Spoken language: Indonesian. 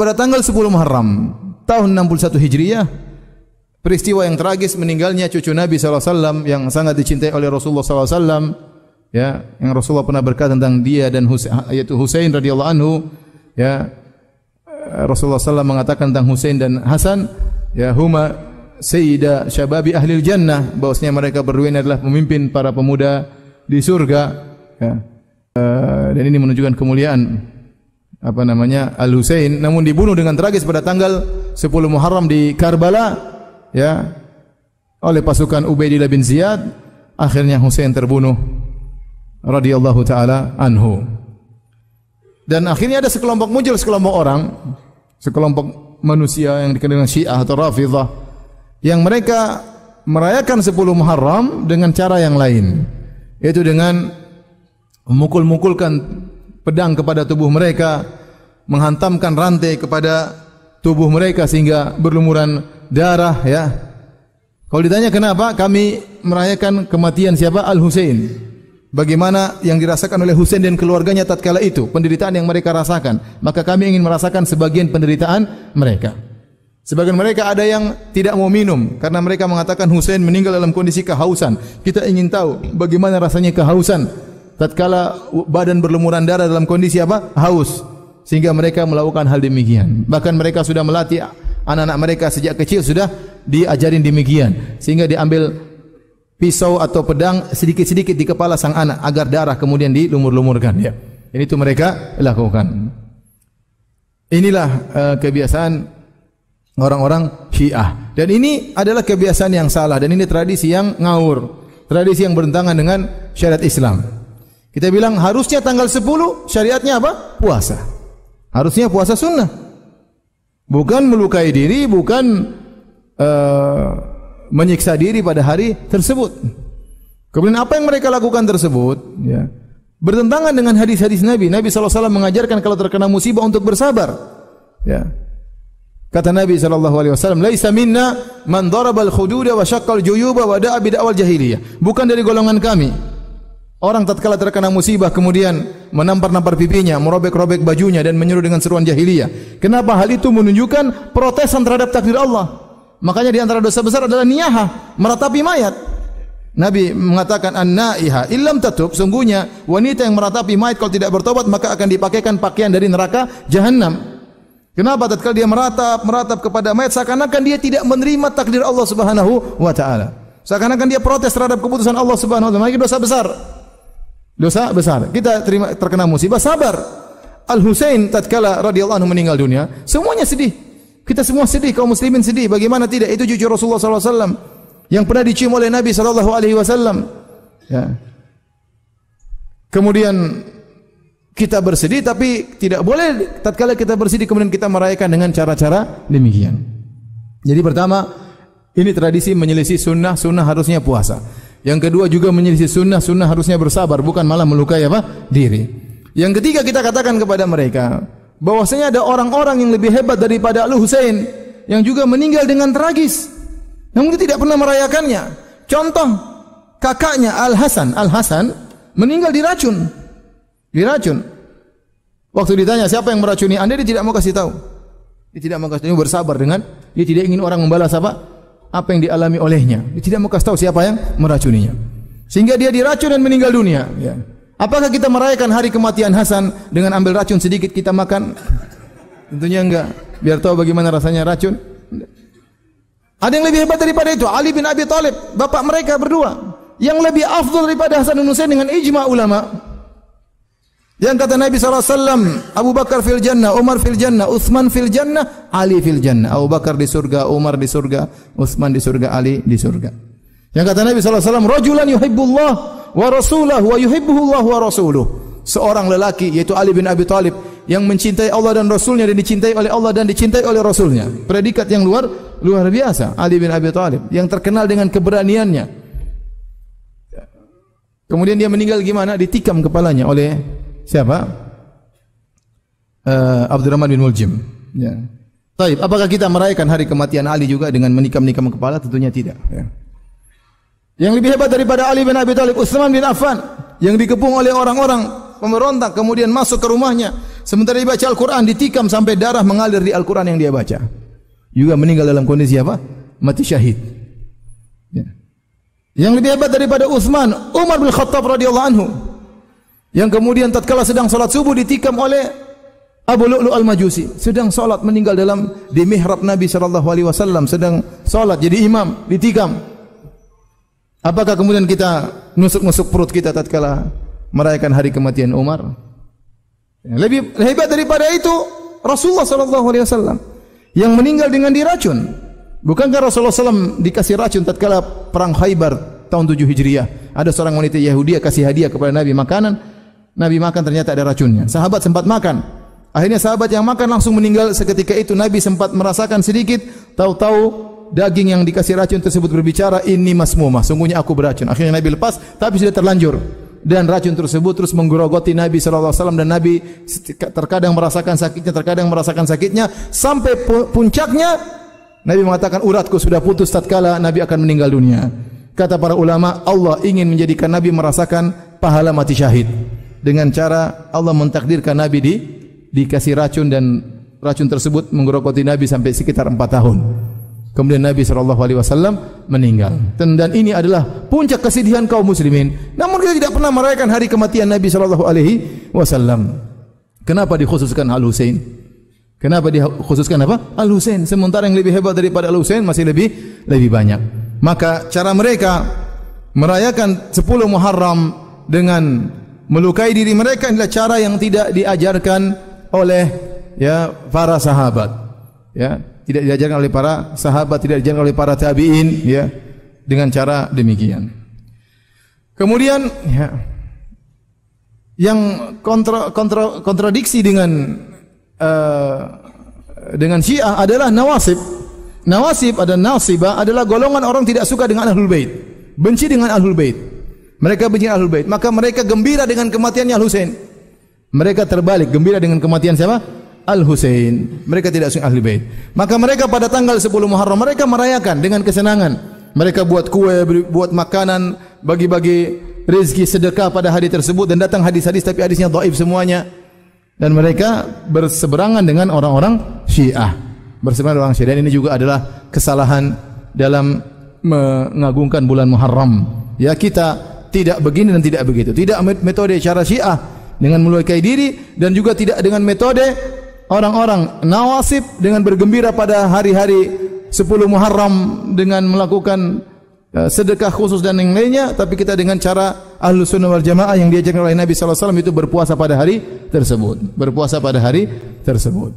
pada tanggal 10 Muharram tahun 61 Hijriah, peristiwa yang tragis meninggalnya cucu Nabi SAW yang sangat dicintai oleh Rasulullah SAW, ya, yang Rasulullah pernah berkata tentang dia dan yaitu Husain radhiyallahu anhu, ya. Rasulullah SAW mengatakan tentang Husain dan Hasan, ya, huma sayyida syababi ahlil jannah, bahwasanya mereka berdua ini adalah pemimpin para pemuda di surga, ya. Dan ini menunjukkan kemuliaan Al-Husain, namun dibunuh dengan tragis pada tanggal 10 Muharram di Karbala, ya, oleh pasukan Ubaidillah bin Ziyad. Akhirnya Husain terbunuh radhiyallahu taala anhu. Dan akhirnya ada sekelompok orang, sekelompok manusia yang dikenal dengan Syiah atau Rafidhah, yang mereka merayakan 10 Muharram dengan cara yang lain, yaitu dengan memukul-mukulkan pedang kepada tubuh mereka, menghantamkan rantai kepada tubuh mereka sehingga berlumuran darah, ya. Kalau ditanya kenapa kami merayakan kematian siapa? Al-Husain. Bagaimana yang dirasakan oleh Husain dan keluarganya tatkala itu, penderitaan yang mereka rasakan, maka kami ingin merasakan sebagian penderitaan mereka. Sebagian mereka ada yang tidak mau minum karena mereka mengatakan Husain meninggal dalam kondisi kehausan. Kita ingin tahu bagaimana rasanya kehausan tatkala badan berlumuran darah dalam kondisi haus, sehingga mereka melakukan hal demikian. Bahkan mereka sudah melatih anak-anak mereka sejak kecil, sudah diajarin demikian, sehingga diambil pisau atau pedang sedikit-sedikit di kepala sang anak agar darah kemudian dilumur-lumurkan, ya. Ini itu mereka lakukan. Inilah kebiasaan orang-orang Syiah, dan ini adalah kebiasaan yang salah, dan ini tradisi yang ngawur, tradisi yang bertentangan dengan syariat Islam. Kita bilang harusnya tanggal 10 syariatnya apa? Puasa. Harusnya puasa sunnah. Bukan melukai diri, bukan menyiksa diri pada hari tersebut. Kemudian apa yang mereka lakukan tersebut, ya, bertentangan dengan hadis-hadis Nabi. Nabi SAW mengajarkan kalau terkena musibah untuk bersabar, ya. Kata Nabi SAW, "Laisa minna man darabal khududa wa syaqqal juyuba wa da'a bid'awal jahiliyah." Bukan dari golongan kami orang tatkala terkena musibah kemudian menampar-nampar pipinya, merobek-robek bajunya dan menyeru dengan seruan jahiliyah. Kenapa? Hal itu menunjukkan protesan terhadap takdir Allah. Makanya di antara dosa besar adalah niyahah, meratapi mayat. Nabi mengatakan an-naiha illam tatub, sungguhnya wanita yang meratapi mayat kalau tidak bertobat maka akan dipakaikan pakaian dari neraka jahanam. Kenapa? Tatkala dia meratap kepada mayat seakan-akan dia tidak menerima takdir Allah Subhanahu wa taala. Seakan-akan dia protes terhadap keputusan Allah Subhanahu wa taala. Ini dosa besar. Dosa besar. Kita terkena musibah, sabar. Al-Husain tatkala radhiyallahu anhu meninggal dunia, semuanya sedih. Kita semua sedih, kaum muslimin sedih. Bagaimana tidak? Itu cucu Rasulullah SAW yang pernah dicium oleh Nabi SAW. Ya. Kemudian kita bersedih, tapi tidak boleh tatkala kita bersedih kemudian kita merayakan dengan cara-cara demikian. Jadi pertama, ini tradisi menyelisih sunnah. Sunnah harusnya puasa. Yang kedua juga menyelisih sunnah. Sunnah harusnya bersabar, bukan malah melukai diri. Yang ketiga kita katakan kepada mereka bahwasanya ada orang-orang yang lebih hebat daripada Al-Husain yang juga meninggal dengan tragis, namun tidak pernah merayakannya. Contoh kakaknya Al-Hasan. Al-Hasan meninggal diracun. Waktu ditanya siapa yang meracuni Anda, dia tidak mau kasih tahu. Dia tidak mau kasih tahu, bersabar dengan dia tidak ingin orang membalas apa yang dialami olehnya. Dia tidak mau kasih tahu siapa yang meracuninya. Sehingga dia diracun dan meninggal dunia, ya. Apakah kita merayakan hari kematian Hasan dengan ambil racun sedikit kita makan? Tentunya enggak. Biar tahu bagaimana rasanya racun. Ada yang lebih hebat daripada itu, Ali bin Abi Thalib, bapak mereka berdua, yang lebih afdal daripada Hasan dan Husain dengan ijma ulama. Yang kata Nabi SAW, Abu Bakar fil jannah, Umar fil jannah, Utsman fil jannah, Ali fil jannah. Abu Bakar di surga, Umar di surga, Utsman di surga, Ali di surga. Yang kata Nabi SAW, rajulan yuhibbullah wa rasulahu wa yuhibbuhullah wa rasuluh. Seorang lelaki yaitu Ali bin Abi Thalib yang mencintai Allah dan Rasulnya dan dicintai oleh Allah dan dicintai oleh Rasulnya. Predikat yang luar biasa. Ali bin Abi Thalib yang terkenal dengan keberaniannya. Kemudian dia meninggal gimana? Ditikam kepalanya oleh siapa? Abdurrahman bin Muljim. Ya. Taib, apakah kita merayakan hari kematian Ali juga dengan menikam-nikam kepala? Tentunya tidak. Ya. Yang lebih hebat daripada Ali bin Abi Thalib, Utsman bin Affan, yang dikepung oleh orang-orang pemberontak, kemudian masuk ke rumahnya Sementara dia baca Al-Quran, ditikam sampai darah mengalir di Al-Quran yang dia baca. Juga meninggal dalam kondisi apa? Mati syahid. Ya. Yang lebih hebat daripada Utsman, Umar bin Khattab radhiyallahu anhu, yang kemudian tatkala sedang salat subuh ditikam oleh Abu Lu'lu' al-Majusi. Sedang salat meninggal di mihrab Nabi sallallahu alaihi wasallam, sedang salat jadi imam, ditikam. Apakah kemudian kita nusuk-nusuk perut kita tatkala merayakan hari kematian Umar? Lebih hebat daripada itu Rasulullah sallallahu alaihi wasallam yang meninggal dengan diracun. Bukankah Rasulullah SAW dikasih racun tatkala perang Khaybar tahun 7 Hijriah? Ada seorang wanita Yahudi kasih hadiah kepada Nabi makanan. Nabi makan, ternyata ada racunnya. Sahabat sempat makan. Akhirnya sahabat yang makan langsung meninggal seketika itu. Nabi sempat merasakan sedikit, tahu-tahu daging yang dikasih racun tersebut berbicara, ini masmumah, sungguhnya aku beracun. Akhirnya Nabi lepas, tapi sudah terlanjur. Dan racun tersebut terus menggerogoti Nabi SAW, dan Nabi terkadang merasakan sakitnya, sampai puncaknya Nabi mengatakan uratku sudah putus tatkala Nabi akan meninggal dunia. Kata para ulama, Allah ingin menjadikan Nabi merasakan pahala mati syahid dengan cara Allah mentakdirkan Nabi dikasih racun, dan racun tersebut menggerogoti Nabi sampai sekitar 4 tahun. Kemudian Nabi SAW meninggal. Dan ini adalah puncak kesedihan kaum muslimin. Namun kita tidak pernah merayakan hari kematian Nabi SAW. Kenapa dikhususkan Al-Husain? Kenapa dikhususkan apa? Al-Husain. Sementara yang lebih hebat daripada Al-Husain masih lebih banyak. Maka cara mereka merayakan 10 Muharram dengan melukai diri mereka adalah cara yang tidak diajarkan oleh para sahabat. Ya, tidak diajarkan oleh para sahabat, tidak diajarkan oleh para tabi'in, ya, dengan cara demikian. Kemudian yang kontradiksi dengan Syiah adalah Nawasib. Nawasib adalah golongan orang tidak suka dengan Ahlul Bait, benci dengan Ahlul Bait. Mereka benci Ahlul Bait, maka mereka gembira dengan kematiannya Al-Husain. Mereka terbalik, gembira dengan kematian siapa? Al-Husain. Mereka tidak suka Ahlul Bait. Maka mereka pada tanggal 10 Muharram mereka merayakan dengan kesenangan. Mereka buat kue, buat makanan, bagi-bagi rezeki, sedekah pada hari tersebut, dan datang hadis-hadis tapi hadisnya dhaif semuanya. Dan mereka berseberangan dengan orang-orang Syiah. Berseberangan dengan orang Syiah. Dan ini juga adalah kesalahan dalam mengagungkan bulan Muharram. Ya, kita tidak begini dan tidak begitu. Tidak metode cara Syiah dengan melukai diri, dan juga tidak dengan metode orang-orang Nawasib dengan bergembira pada hari-hari 10 Muharram dengan melakukan sedekah khusus dan yang lainnya, tapi kita dengan cara Ahlus Sunnah wal Jamaah yang diajarkan oleh Nabi sallallahu alaihi wasallam, itu berpuasa pada hari tersebut.